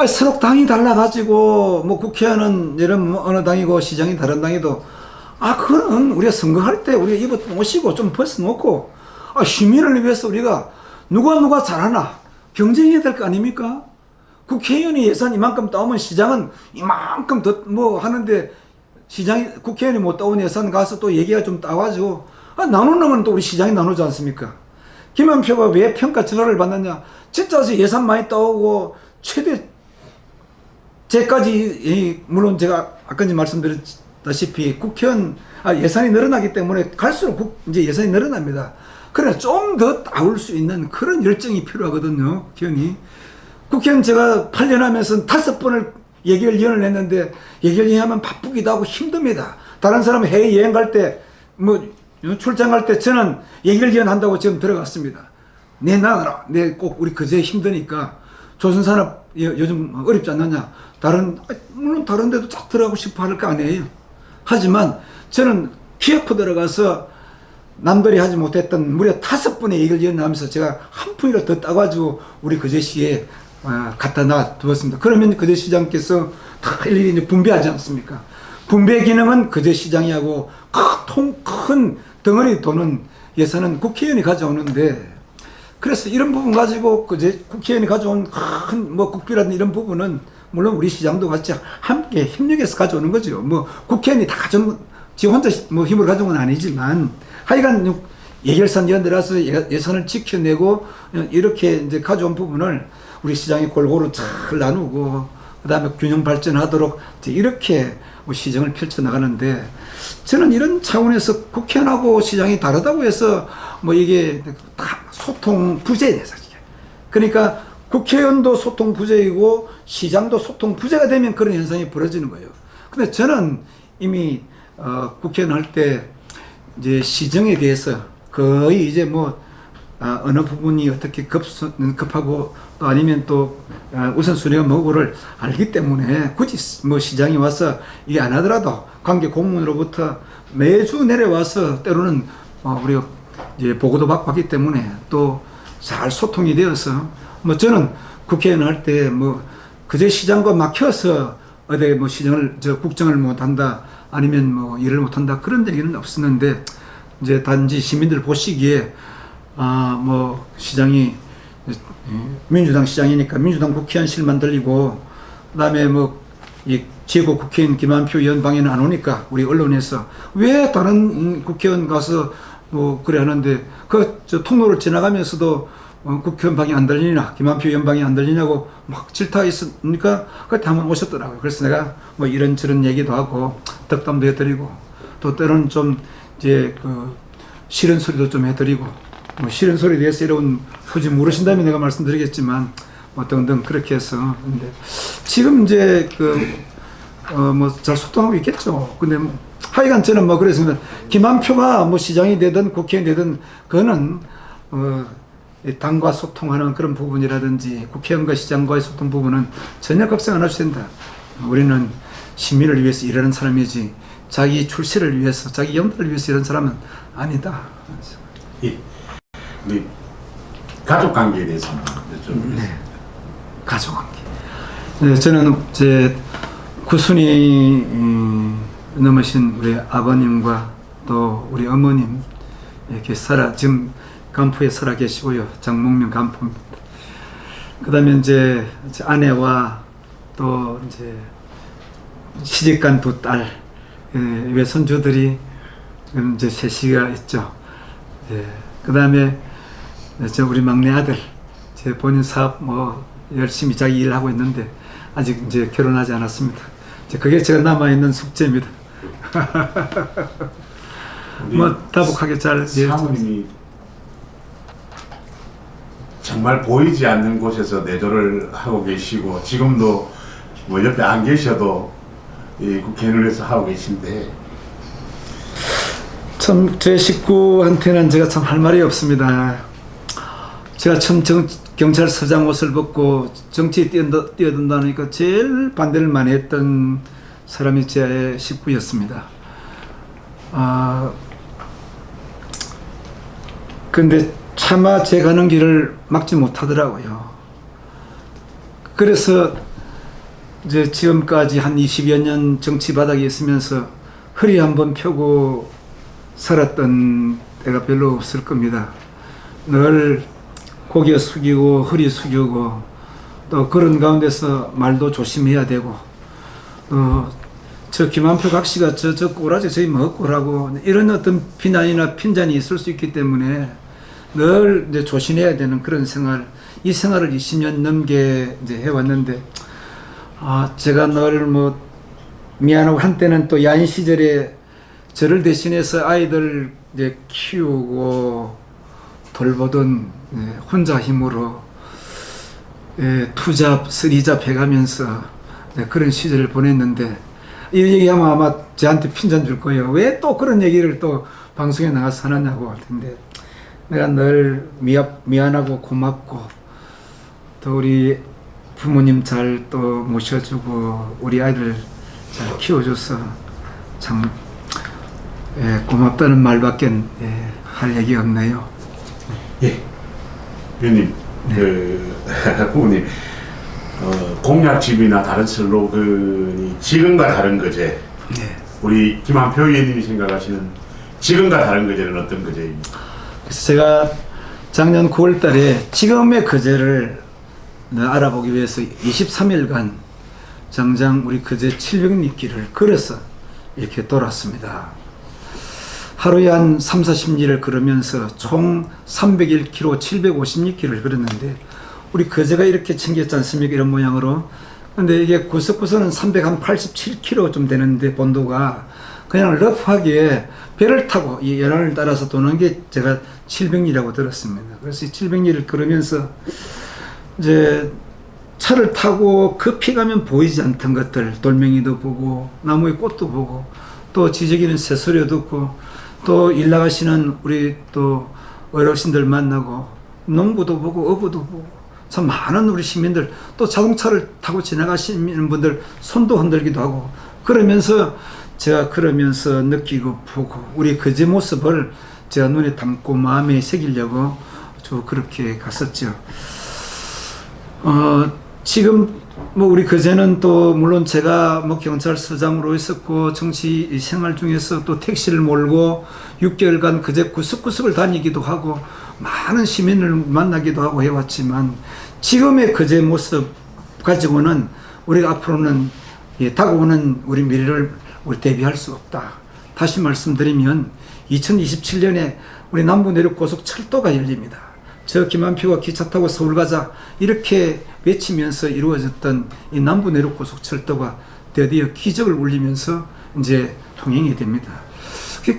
서로 당이 달라가지고 뭐 국회의원은 이런 어느 당이고 시장이 다른 당이도 그거는 우리가 선거할 때 우리가 입어 모시고 좀 벗어놓고, 시민을 위해서 우리가 누가 잘하나 경쟁해야 될 거 아닙니까? 국회의원이 예산 이만큼 따오면 시장은 이만큼 더 뭐 하는데, 국회의원이 못 따온 예산 가서 또 얘기가 좀 따가지고, 나누는 건 또 우리 시장이 나누지 않습니까? 김한표가 왜 평가절하를 받느냐? 진짜 예산 많이 따오고, 최대, 제까지, 물론 제가 아까 말씀드렸다시피 국회의원, 예산이 늘어나기 때문에 갈수록 이제 예산이 늘어납니다. 그래, 좀 더 따올 수 있는 그런 열정이 필요하거든요, 국회의원이. 국회의원 제가 8년 하면서 5번을 예결위원을 했는데, 예결위원 하면 바쁘기도 하고 힘듭니다. 다른 사람은 해외 여행 갈 때, 출장 갈 때 저는 예결위원 한다고 지금 들어갔습니다. 나가라. 꼭 우리 그제 힘드니까. 조선산업 요즘 어렵지 않느냐. 물론 다른 데도 쫙 들어가고 싶어 할 거 아니에요. 하지만 저는 기어코 들어가서 남들이 하지 못했던 무려 5번의 예결위원 하면서 제가 한 푼이라도 더 따가지고 우리 그제시에 갖다 놔두었습니다. 그러면 그제시장께서 다 일일이 분배하지 않습니까? 분배 기능은 그제시장이 하고 큰 덩어리 도는 예산은 국회의원이 가져오는데, 그래서 이런 부분 가지고 국회의원이 가져온 큰 국비라든 이런 부분은 물론 우리 시장도 같이 함께 협력해서 가져오는 거죠. 국회의원이 다 지 혼자 힘으로 가져온 건 아니지만, 하여간 예결산 위원들라서 예산을 지켜내고 이렇게 이제 가져온 부분을 우리 시장이 골고루 잘 나누고, 그 다음에 균형 발전하도록 이렇게 시정을 펼쳐나가는데, 저는 이런 차원에서 국회의원하고 시장이 다르다고 해서 이게 다 소통 부재에 대해서, 그러니까 국회의원도 소통 부재이고 시장도 소통 부재가 되면 그런 현상이 벌어지는 거예요. 근데 저는 이미 국회의원 할 때 이제 시정에 대해서 거의 이제 어느 부분이 어떻게 급하고 또 아니면 또 우선순위가 뭐고를 알기 때문에 굳이 시장이 와서 이게 안 하더라도 관계 공무원으로부터 매주 내려와서 때로는 우리가 이제 보고도 받고 하기 때문에 또 잘 소통이 되어서 저는 국회의원 할 때 그제 시장과 막혀서 어디 시정을 국정을 못 한다 아니면 일을 못 한다 그런 얘기는 없었는데, 이제 단지 시민들 보시기에 시장이 민주당 시장이니까 민주당 국회의원실만 들리고, 그다음에 이 지역구 국회의원 김한표 의원 방에는 안 오니까 우리 언론에서 왜 다른 국회의원 가서 그래 하는데 통로를 지나가면서도 국회의원 방이 안 들리나, 김한표 의원 방이 안 들리냐고 막 질타가 있으니까 그때 한번 오셨더라고요. 그래서 내가 이런저런 얘기도 하고 덕담도 해드리고, 또 때로는 좀 이제 싫은 소리도 좀 해드리고, 싫은 소리에 대해서 굳이 물으신다면 내가 말씀드리겠지만 등등 그렇게 해서. 근데 지금 이제 잘 소통하고 있겠죠. 근데 하여간 저는 그래서 김한표가 시장이 되든 국회의원이 되든 그거는 당과 소통하는 그런 부분이라든지 국회의원과 시장과의 소통 부분은 전혀 걱정 안 하셔도 된다. 우리는 시민을 위해서 일하는 사람이지 자기 출세를 위해서 자기 영달을 위해서 이런 사람은 아니다. 우리 가족 관계에 대해서 좀. 네, 가족 관계. 네, 저는 제 구순이 넘으신 우리 아버님과 또 우리 어머님 이렇게 지금 간포에 살아 계시고요. 장목면 간포입니다. 그다음에 이제 아내와 또 이제 시집간 2딸, 외손주들이 이제 3시가 있죠. 그다음에 우리 막내 아들, 제 본인 사업 열심히 자기 일하고 있는데 아직 이제 결혼하지 않았습니다. 그게 제가 남아있는 숙제입니다. 다복하게 잘. 사모님이 정말 보이지 않는 곳에서 내조를 하고 계시고, 지금도 옆에 안 계셔도 이 국회의원에서 하고 계신데, 참 제 식구한테는 제가 참 할 말이 없습니다. 제가 처음 경찰서장 옷을 벗고 정치에 뛰어든다니까 제일 반대를 많이 했던 사람이 제 식구였습니다. 근데 차마 제 가는 길을 막지 못하더라고요. 그래서 이제 지금까지 한 20여 년 정치 바닥에 있으면서 허리 한번 펴고 살았던 때가 별로 없을 겁니다. 늘 고개 숙이고 허리 숙이고 또 그런 가운데서 말도 조심해야 되고 저 김한표 각시가 저 꼬라지 저희 먹고라고 이런 어떤 비난이나 핀잔이 있을 수 있기 때문에 늘 이제 조심해야 되는 그런 생활, 이 생활을 20년 넘게 이제 해왔는데 제가 늘 뭐 미안하고 한때는 또 야인 시절에 저를 대신해서 아이들 이제 키우고 돌보던 혼자 힘으로 투잡, 쓰리잡 해가면서 그런 시절을 보냈는데 이 얘기하면 아마 저한테 핀잔 줄 거예요. 왜 또 그런 얘기를 또 방송에 나가서 하느냐고 할 텐데 내가 늘 미안하고 고맙고 또 우리 부모님 잘 또 모셔주고 우리 아이들 잘 키워줘서 참 고맙다는 말밖에 할 얘기 없네요. 예, 위원님, 부모님, 공약집이나 다른 슬로건이 지금과 다른 거제. 네. 우리 김한표 의원님이 생각하시는 지금과 다른 거제는 어떤 거제입니까? 그래서 제가 작년 9월 달에 지금의 거제를 알아보기 위해서 23일간 장장 우리 거제 700리길을 걸어서 이렇게 돌았습니다. 하루에 한 3, 40리를 걸으면서 총 301km, 750리길을 걸었는데 우리 거제가 이렇게 생겼지 않습니까? 이런 모양으로. 근데 이게 구석구석은 387km 좀 되는데 본도가 그냥 러프하게 배를 타고 이 연안을 따라서 도는 게 제가 700리라고 들었습니다. 그래서 이 700리를 걸으면서 이제 차를 타고 급히 가면 보이지 않던 것들, 돌멩이도 보고 나무의 꽃도 보고 또 지저귀는 새소리 듣고 또 일 나가시는 우리 또 어르신들 만나고 농부도 보고 어부도 보고 참 많은 우리 시민들 또 자동차를 타고 지나가시는 분들 손도 흔들기도 하고 그러면서 제가 그러면서 느끼고 보고 우리 거제 모습을 제가 눈에 담고 마음에 새기려고 저 그렇게 갔었죠. 지금 뭐 우리 거제는 또 물론 제가 뭐 경찰서장으로 있었고 정치 생활 중에서 또 택시를 몰고 6개월간 거제 구석구석을 다니기도 하고 많은 시민을 만나기도 하고 해왔지만 지금의 거제 모습 가지고는 우리가 앞으로는 다가오는 우리 미래를 우리 대비할 수 없다. 다시 말씀드리면 2027년에 우리 남부 내륙 고속철도가 열립니다. 저 김한표가 기차 타고 서울 가자 이렇게 외치면서 이루어졌던 이 남부 내륙 고속철도가 드디어 기적을 울리면서 이제 통행이 됩니다.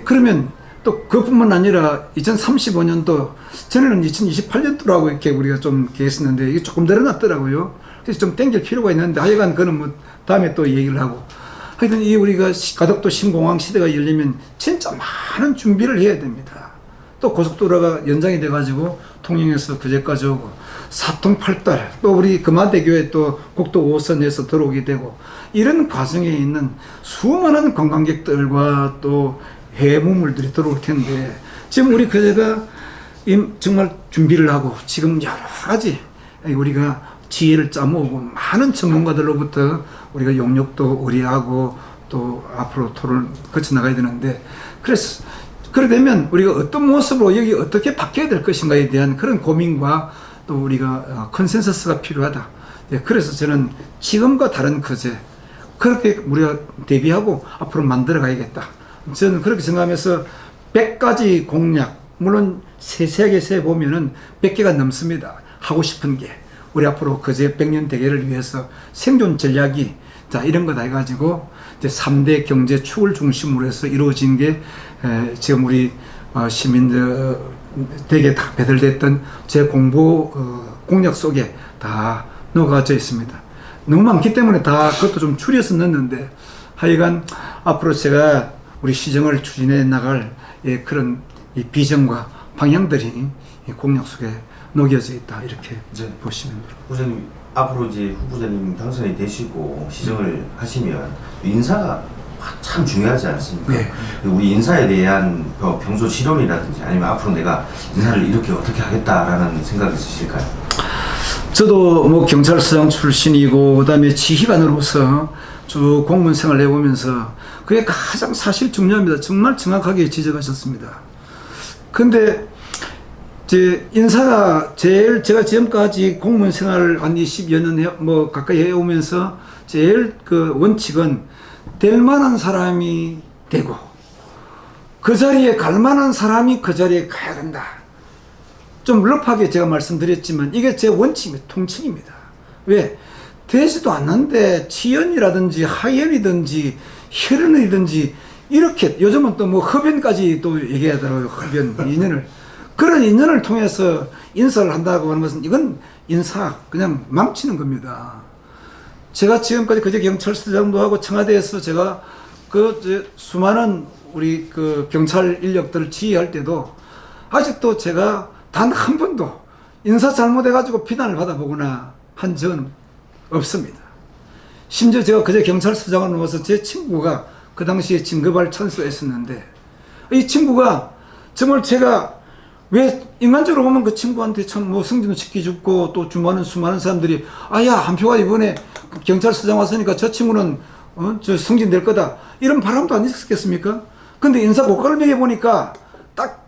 그러면 또 그뿐만 아니라 2035년도 전에는 2028년도라고 이렇게 우리가 좀 계획했었는데 이게 조금 늘어났더라고요. 그래서 좀 땡길 필요가 있는데 하여간 그거는 뭐 다음에 또 얘기를 하고 하여튼 이 우리가 가덕도 신공항 시대가 열리면 진짜 많은 준비를 해야 됩니다. 또 고속도로가 연장이 돼가지고 통영에서 거제까지 오고 사통팔달 또 우리 금화대교에 또 국도 5호선에서 들어오게 되고 이런 과정에 있는 수많은 관광객들과 또 해외 문물들이 들어올 텐데 지금 우리 거제가 정말 준비를 하고 지금 여러 가지 우리가 지혜를 짜모으고 많은 전문가들로부터 우리가 용역도 의뢰하고 또 앞으로 토론을 거쳐나가야 되는데 그래서 그래 되면 우리가 어떤 모습으로 여기 어떻게 바뀌어야 될 것인가에 대한 그런 고민과 또 우리가 컨센서스가 필요하다. 그래서 저는 지금과 다른 거제 그렇게 우리가 대비하고 앞으로 만들어 가야겠다. 저는 그렇게 생각하면서 100가지 공약 물론 세세하게 세보면은 100개가 넘습니다. 하고 싶은 게 우리 앞으로 거제 100년 대계를 위해서 생존 전략이 자 이런 거 다 해가지고 이제 3대 경제 축을 중심으로 해서 이루어진 게 지금 우리 시민들 대개 다 배달됐던 제 공보 공약 속에 다 녹아져 있습니다. 너무 많기 때문에 다 그것도 좀 추려서 넣었는데 하여간 앞으로 제가 우리 시정을 추진해 나갈 그런 이 비전과 방향들이 이 공약 속에 녹여져 있다 이렇게 보시면 됩니다. 후보자님 앞으로 이제 후보자님 당선이 되시고 시정을 하시면 인사가 참 중요하지 않습니까? 네. 우리 인사에 대한 평소 실험이라든지 아니면 앞으로 내가 인사를 이렇게 어떻게 하겠다라는 생각이 있으실까요? 저도 뭐 경찰서장 출신이고 그다음에 지휘관으로서 쭉 공무원 생활을 해보면서 그게 가장 사실 중요합니다. 정말 정확하게 지적하셨습니다. 근데 제 인사가 제일 제가 지금까지 공무원 생활을 한 20여 년 가까이 해오면서 제일 그 원칙은 될 만한 사람이 되고 그 자리에 갈 만한 사람이 그 자리에 가야 된다. 좀 러프하게 제가 말씀드렸지만 이게 제 원칙입니다. 통칭입니다. 왜? 되지도 않는데 치연이라든지 하연이든지 혈연이든지 이렇게 요즘은 또 뭐 흡연까지 또 얘기하더라고요. 흡연 인연을 그런 인연을 통해서 인사를 한다고 하는 것은 이건 인사 그냥 망치는 겁니다. 제가 지금까지 그제 경찰서장도 하고 청와대에서 제가 그 수많은 우리 그 경찰 인력들을 지휘할 때도 아직도 제가 단 한 번도 인사 잘못해가지고 비난을 받아보거나 한 적은 없습니다. 심지어 제가 그제 경찰서장을 와서 제 친구가 그 당시에 진급할 찬스했었는데 이 친구가 정말 제가 왜 인간적으로 보면 그 친구한테 참 뭐 승진도 시켜줬고 또 주변은 수많은 사람들이 아야 한표가 이번에 경찰서장 왔으니까 저 친구는 저 승진될 거다 이런 바람도 안 있었겠습니까? 근데 인사 고과를 매겨보니까 딱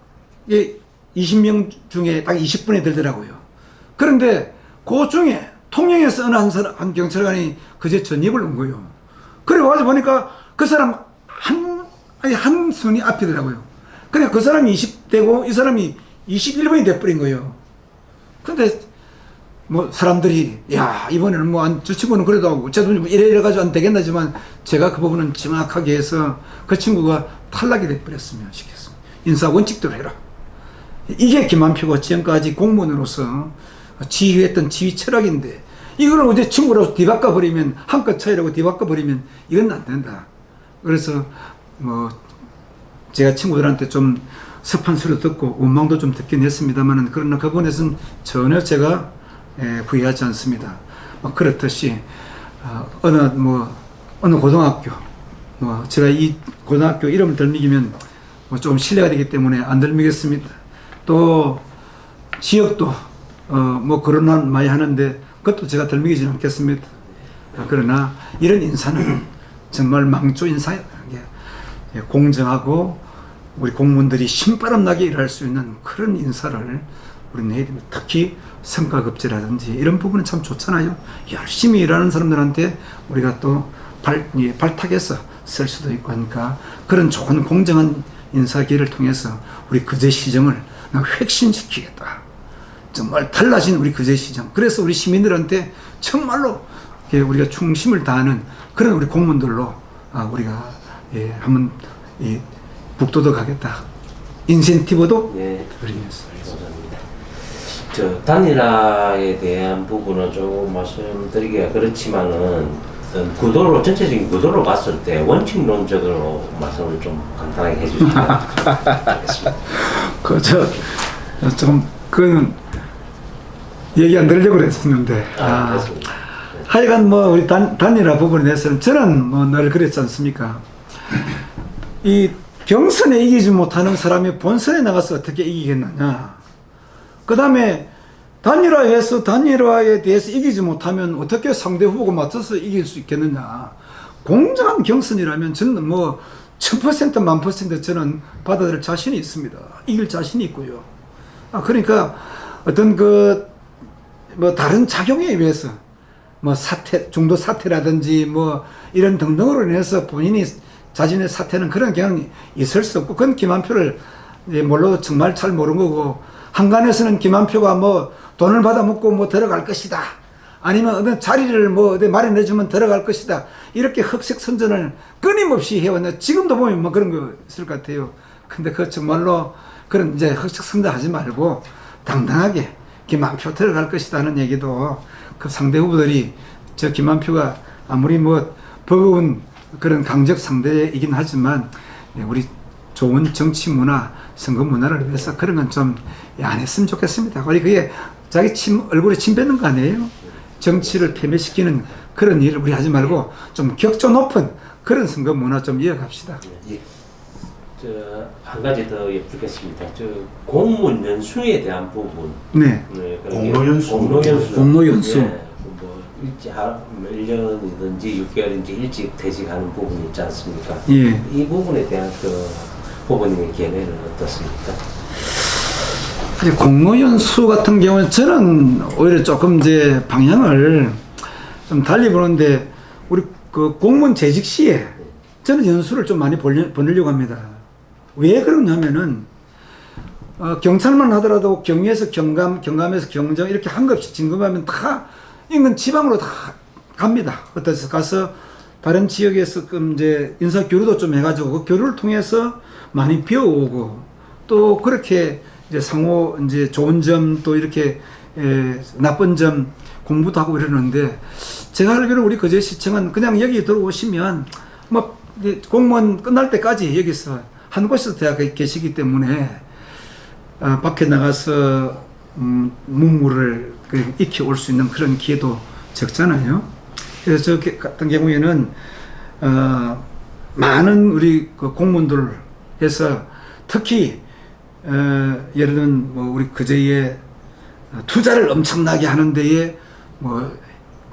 20명 중에 딱 20분이 들더라고요. 그런데 그 중에 통영에서 어느 한 경찰관이 그제 전입을 온 거예요. 그래 와서 보니까 그 사람 한 순위 앞이더라고요. 그래 그 사람이 20대고 이 사람이 21번이 돼버린 거예요. 근데 뭐 사람들이 야 이번에는 뭐 저 친구는 그래도 어쨌든 이래가지고 안 되겠나지만 제가 그 부분은 정확하게 해서 그 친구가 탈락이 돼버렸으면 시켰습니다. 인사 원칙대로 해라. 이게 김한표가 지금까지 공무원으로서 지휘했던 지휘 철학인데 이걸 어제 친구로 뒤바꿔 버리면 한끗 차이라고 뒤바꿔 버리면 이건 안 된다. 그래서 뭐 제가 친구들한테 좀 섭한 소리 듣고 원망도 좀 듣긴 했습니다만 그러나 그 부분에서는 전혀 제가 후회하지 않습니다. 그렇듯이 어느 고등학교 제가 이 고등학교 이름을 들미기면 좀 신뢰가 되기 때문에 안 들미겠습니다. 또 지역도 그런 많이 하는데 그것도 제가 들미기지 않겠습니다. 그러나 이런 인사는 정말 망조 인사야. 공정하고 우리 공무원들이 신바람 나게 일할 수 있는 그런 인사를 우리는 해야 됩니다. 특히 성과급제라든지 이런 부분은 참 좋잖아요. 열심히 일하는 사람들한테 우리가 또 발탁해서 쓸 수도 있고 하니까 그런 좋은 공정한 인사기를 통해서 우리 거제시정을 획신시키겠다. 정말 달라진 우리 거제시정. 그래서 우리 시민들한테 정말로 우리가 충심을 다하는 그런 우리 공무원들로 우리가 한번 북돋아가겠다. 인센티브도 그리면서. 감사합니다. 저 단일화에 대한 부분은 조금 말씀드리기가 그렇지만은 어떤 구도로 전체적인 구도로 봤을 때 원칙론적으로 말씀을 좀 간단하게 해주시면 좋겠습니다. 그거는 얘기 안 들으려고 그랬었는데. 그렇습니다. 하여간 우리 단일화 부분에 대해서는 저는 늘 그랬지 않습니까? 이 경선에 이기지 못하는 사람이 본선에 나가서 어떻게 이기겠느냐. 그 다음에 단일화해서 단일화에 대해서 이기지 못하면 어떻게 상대 후보가 맞서서 이길 수 있겠느냐. 공정한 경선이라면 저는 1000% 1000% 저는 받아들일 자신이 있습니다. 이길 자신이 있고요. 그러니까 어떤 다른 작용에 의해서 중도 사태라든지 이런 등등으로 인해서 본인이 자신의 사태는 그런 경향이 있을 수 없고 그건 김한표를 몰라도 정말 잘 모르는 거고 한간에서는 김한표가 돈을 받아먹고 들어갈 것이다. 아니면 어떤 자리를 어디 마련해주면 들어갈 것이다. 이렇게 흑색선전을 끊임없이 해왔는데 지금도 보면 그런 거 있을 것 같아요. 근데 그 정말로 그런 이제 흑색선전 하지 말고 당당하게 김한표 들어갈 것이다 하는 얘기도 그 상대 후보들이 저 김한표가 아무리 버거운 그런 강적 상대이긴 하지만 우리 좋은 정치 문화, 선거 문화를 위해서 그런 건 좀 안 했으면 좋겠습니다. 우리 그게 자기 얼굴에 침 뱉는 거 아니에요? 정치를 패배시키는 그런 일을 우리 하지 말고 좀 격조 높은 그런 선거 문화 좀 이어갑시다. 한 가지 더 여쭙겠습니다. 공무원 연수에 대한 부분. 네. 공로연수. 공로연수. 일찍 1년이든지 6개월인지 일찍 퇴직하는 부분이 있지 않습니까? 예. 이 부분에 대한 그 후보님의 견해는 어떻습니까? 이제 공무원 수 같은 경우는 저는 오히려 조금 이제 방향을 좀 달리 보는데 우리 그 공무원 재직 시에 저는 연수를 좀 많이 보내려고 합니다. 왜 그러냐면은 경찰만 하더라도 경위에서 경감, 경감에서 경정 이렇게 한 급씩 진급하면 다 인근 지방으로 다 갑니다. 어떠서 가서 다른 지역에서 이제 인사 교류도 좀 해가지고 그 교류를 통해서 많이 배워오고 또 그렇게 이제 상호 이제 좋은 점 또 이렇게 나쁜 점 공부도 하고 이러는데 제가 알기로 우리 거제시청은 그냥 여기 들어오시면 뭐 공무원 끝날 때까지 여기서 한 곳에서 대학에 계시기 때문에 밖에 나가서 문무를 익혀 올 수 있는 그런 기회도 적잖아요. 그래서 저 같은 경우에는 많은 우리 그 공무원들에서 특히 예를 들면 뭐 우리 거제에 투자를 엄청나게 하는 데에 뭐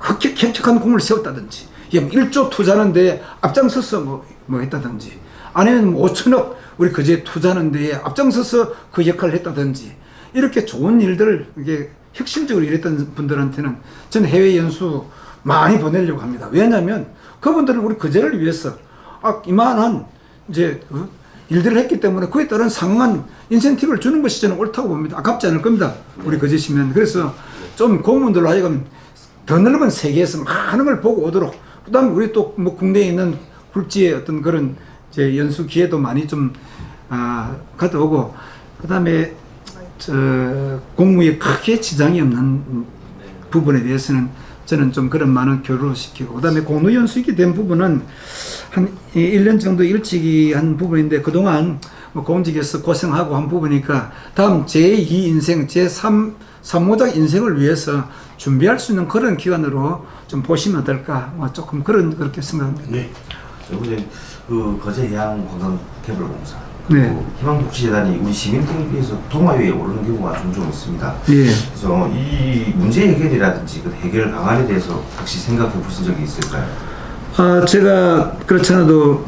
혁혁한 공을 세웠다든지 1조 투자하는 데에 앞장서서 뭐 했다든지 아니면 뭐 5천억 우리 거제에 투자하는 데에 앞장서서 그 역할을 했다든지 이렇게 좋은 일들을 이게 혁신적으로 일했던 분들한테는 저는 해외 연수 많이 보내려고 합니다. 왜냐하면 그분들은 우리 거제를 위해서 이만한 이제 일들을 했기 때문에 그에 따른 상응한 인센티브를 주는 것이 저는 옳다고 봅니다. 아깝지 않을 겁니다. 우리 거제시면. 그래서 좀 공무원들로 하여금 더 넓은 세계에서 많은 걸 보고 오도록 그 다음에 우리 또 뭐 국내에 있는 굴지의 어떤 그런 이제 연수 기회도 많이 좀 가져오고 그 다음에 공무에 크게 지장이 없는 부분에 대해서는 저는 좀 그런 많은 교류를 시키고 그 다음에 공로연수익이 된 부분은 한 1년 정도 일찍이 한 부분인데 그동안 뭐 공직에서 고생하고 한 부분이니까 다음 제2 인생, 제3모작 인생을 위해서 준비할 수 있는 그런 기간으로 좀 보시면 어떨까 뭐 조금 그렇게 생각합니다. 네. 이번에 그 거제해양관광개발공사 네. 희망복지재단이 우리 시민들에 비해서 동아위에 오르는 경우가 종종 있습니다. 예. 그래서 이 문제 해결이라든지 그 해결 방안에 대해서 혹시 생각해 보신 적이 있을까요? 제가 그렇지 않아도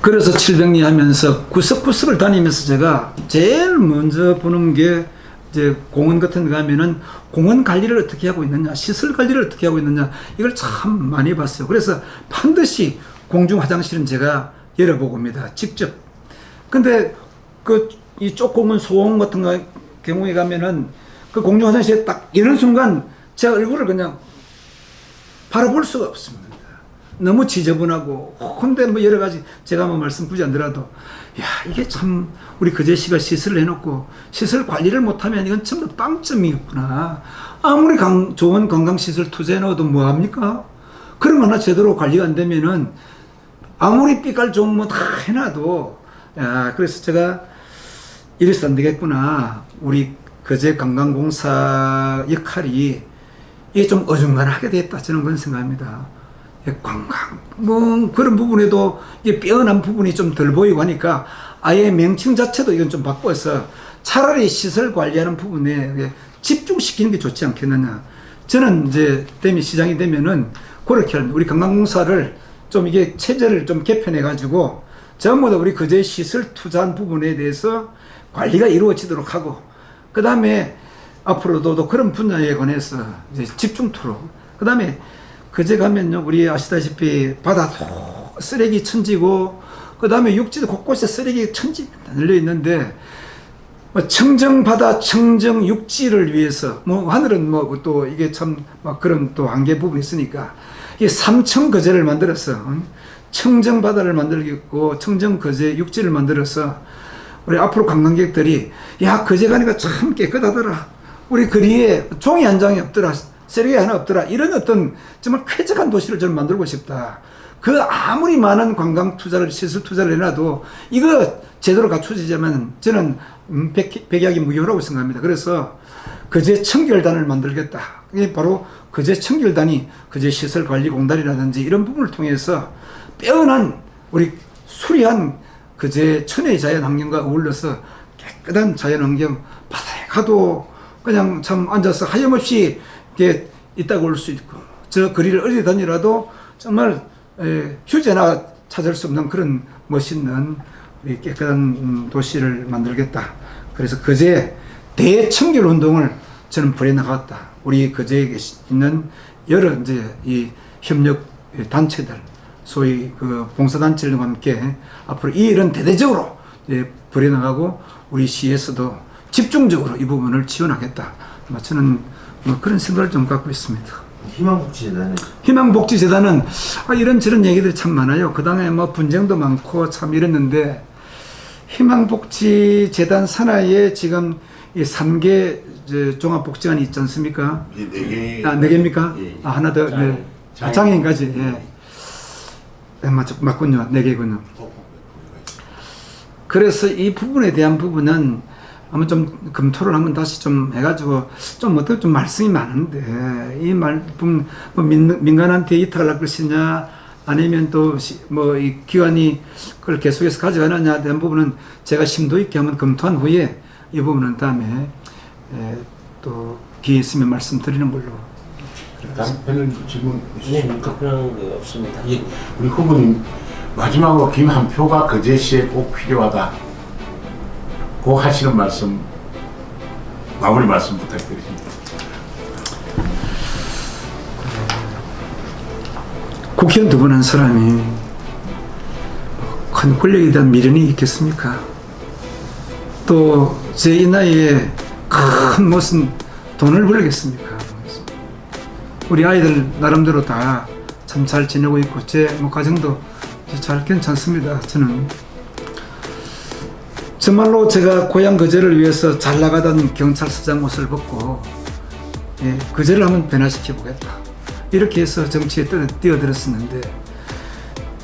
그래서 700리 하면서 구석구석을 다니면서 제가 제일 먼저 보는 게 이제 공원 같은 데 가면은 공원 관리를 어떻게 하고 있느냐, 시설 관리를 어떻게 하고 있느냐 이걸 참 많이 봤어요. 그래서 반드시 공중 화장실은 제가 열어보고 옵니다. 직접. 근데 이 쪽공원 소공 같은 경우에 가면은 그 공중 화장실에 딱 이런 순간 제 얼굴을 그냥 바라볼 수가 없습니다. 너무 지저분하고 근데 뭐 여러 가지 제가 뭐 말씀 굳이 안 드려도 야 이게 참 우리 거제시가 시설을 해놓고 시설 관리를 못하면 이건 전부 빵점이겠구나. 아무리 좋은 관광시설 투자해 넣어도 뭐합니까? 그런 거 하나 제대로 관리가 안 되면은 아무리 삐깔 좋은 뭐 다 해놔도 야 그래서 제가 이래서 안 되겠구나. 우리 거제 관광공사 역할이 이게 좀 어중간하게 됐다 저는 그런 생각합니다. 관광 뭐 그런 부분에도 이게 뼈어난 부분이 좀 덜 보이고 하니까 아예 명칭 자체도 이건 좀 바꿔서 차라리 시설 관리하는 부분에 집중시키는 게 좋지 않겠느냐. 저는 이제 시장이 되면은 그렇게 하는 우리 관광공사를 좀 이게 체제를 좀 개편해 가지고 전부 다 우리 거제 시설 투자한 부분에 대해서 관리가 이루어지도록 하고 그 다음에 앞으로도 그런 분야에 관해서 이제 집중토록 그 다음에 거제 가면요 우리 아시다시피 바다도 쓰레기 천지고 그 다음에 육지도 곳곳에 쓰레기 천지 널려 있는데 뭐 청정 바다 청정 육지를 위해서 뭐 하늘은 뭐 또 이게 참 막 그런 또 한계 부분이 있으니까 이 삼청 거제를 만들어서 청정 바다를 만들고 청정 거제 육지를 만들어서 우리 앞으로 관광객들이 야 거제 가니까 참 깨끗하더라. 우리 거리에 종이 한 장이 없더라. 쓰레기 하나 없더라. 이런 어떤 정말 쾌적한 도시를 저는 만들고 싶다. 그 아무리 많은 관광 투자를 시설 투자를 해놔도 이거 제대로 갖춰지자면 저는 백약이 무효라고 생각합니다. 그래서 거제 청결단을 만들겠다. 이게 바로 거제 청결단이 거제 시설 관리 공단이라든지 이런 부분을 통해서 빼어난 우리 수리한 거제 천혜의 자연 환경과 어울려서 깨끗한 자연 환경 바다에 가도 그냥 참 앉아서 하염없이 이렇게 있다가 올 수 있고 저 거리를 어디 다니라도 정말 휴재나 찾을 수 없는 그런 멋있는 우리 깨끗한 도시를 만들겠다. 그래서 거제 대청결 운동을 저는 벌여 나갔다. 우리 거제에 있는 여러 이제 이 협력 단체들, 소위 그 봉사단체들과 함께 앞으로 이 일은 대대적으로 벌여 나가고 우리 시에서도 집중적으로 이 부분을 지원하겠다. 저는 뭐 그런 생각을 좀 갖고 있습니다. 희망복지재단은 희망복지재단은 이런저런 얘기들이 참 많아요. 그 당에 뭐 분쟁도 많고 참 이랬는데 희망복지재단 산하에 지금 이 3개 종합복지관이 있지 않습니까? 이 4개. 4개입니까? 예. 하나 더, 네. 장애인까지, 예. 맞군요. 4개군요. 그래서 이 부분에 대한 부분은 한번 좀 검토를 한번 다시 좀 해가지고 좀 어떻게 좀 말씀이 많은데 이 말씀 뭐 민간한테 이탁을 할 것이냐 아니면 또 뭐 이 기관이 그걸 계속해서 가져가느냐 대한 부분은 제가 심도 있게 한번 검토한 후에 이 부분은 다음에 또 기회 있으면 말씀드리는 걸로. 다음 패널 질문 네, 있으십니까? 그런 거 없습니다. 예, 우리 후보님 마지막으로 김한표가 거제시에 꼭 필요하다. 그 하시는 말씀 마무리 말씀 부탁드립니다. 국회의원 두 분 한 사람이 큰 권력에 대한 미련이 있겠습니까? 또 제 이 나이에 큰 무슨 돈을 벌겠습니까? 우리 아이들 나름대로 다 참 잘 지내고 있고 제 뭐 가정도 잘 괜찮습니다. 저는 정말로 제가 고향 거제를 위해서 잘 나가던 경찰서장 옷을 벗고 거제를 한번 변화시켜 보겠다. 이렇게 해서 정치에 뛰어들었었는데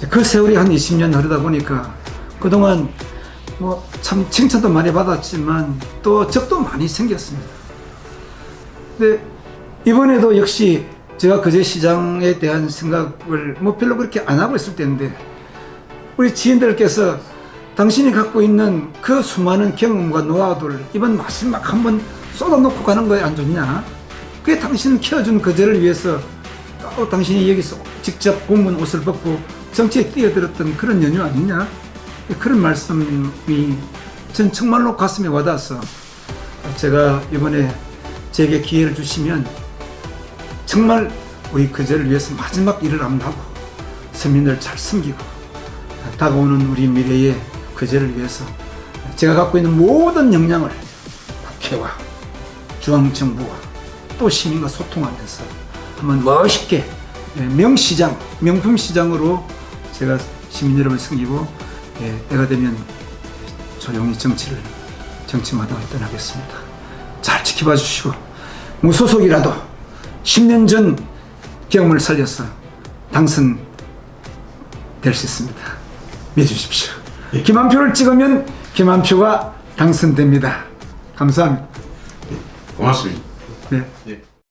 그 세월이 한 20년 흐르다 보니까 그동안 뭐 참 칭찬도 많이 받았지만 또 적도 많이 생겼습니다. 근데 이번에도 역시 제가 거제시장에 대한 생각을 뭐 별로 그렇게 안 하고 있을 때인데 우리 지인들께서 당신이 갖고 있는 그 수많은 경험과 노하우를 이번 마지막 한번 쏟아놓고 가는 거에 안 좋냐? 그게 당신 키워준 거제를 위해서 또 당신이 여기서 직접 공무원 옷을 벗고 정치에 뛰어들었던 그런 연유 아니냐? 그런 말씀이 전 정말로 가슴에 와닿아서 제가 이번에 제게 기회를 주시면 정말 우리 거제를 위해서 마지막 일을 한번 하고 서민들 잘 섬기고 다가오는 우리 미래의 거제를 위해서 제가 갖고 있는 모든 역량을 국회와 중앙정부와 또 시민과 소통하면서 한번 멋있게 명시장, 명품시장으로 제가 시민 여러분을 섬기고 때가 되면 조용히 정치마당을 떠나겠습니다. 잘 지켜봐 주시고 무소속이라도 10년 전 경험을 살려서 당선될 수 있습니다. 믿으십시오. 김한표를 찍으면 김한표가 당선됩니다. 감사합니다. 고맙습니다. 네. 예.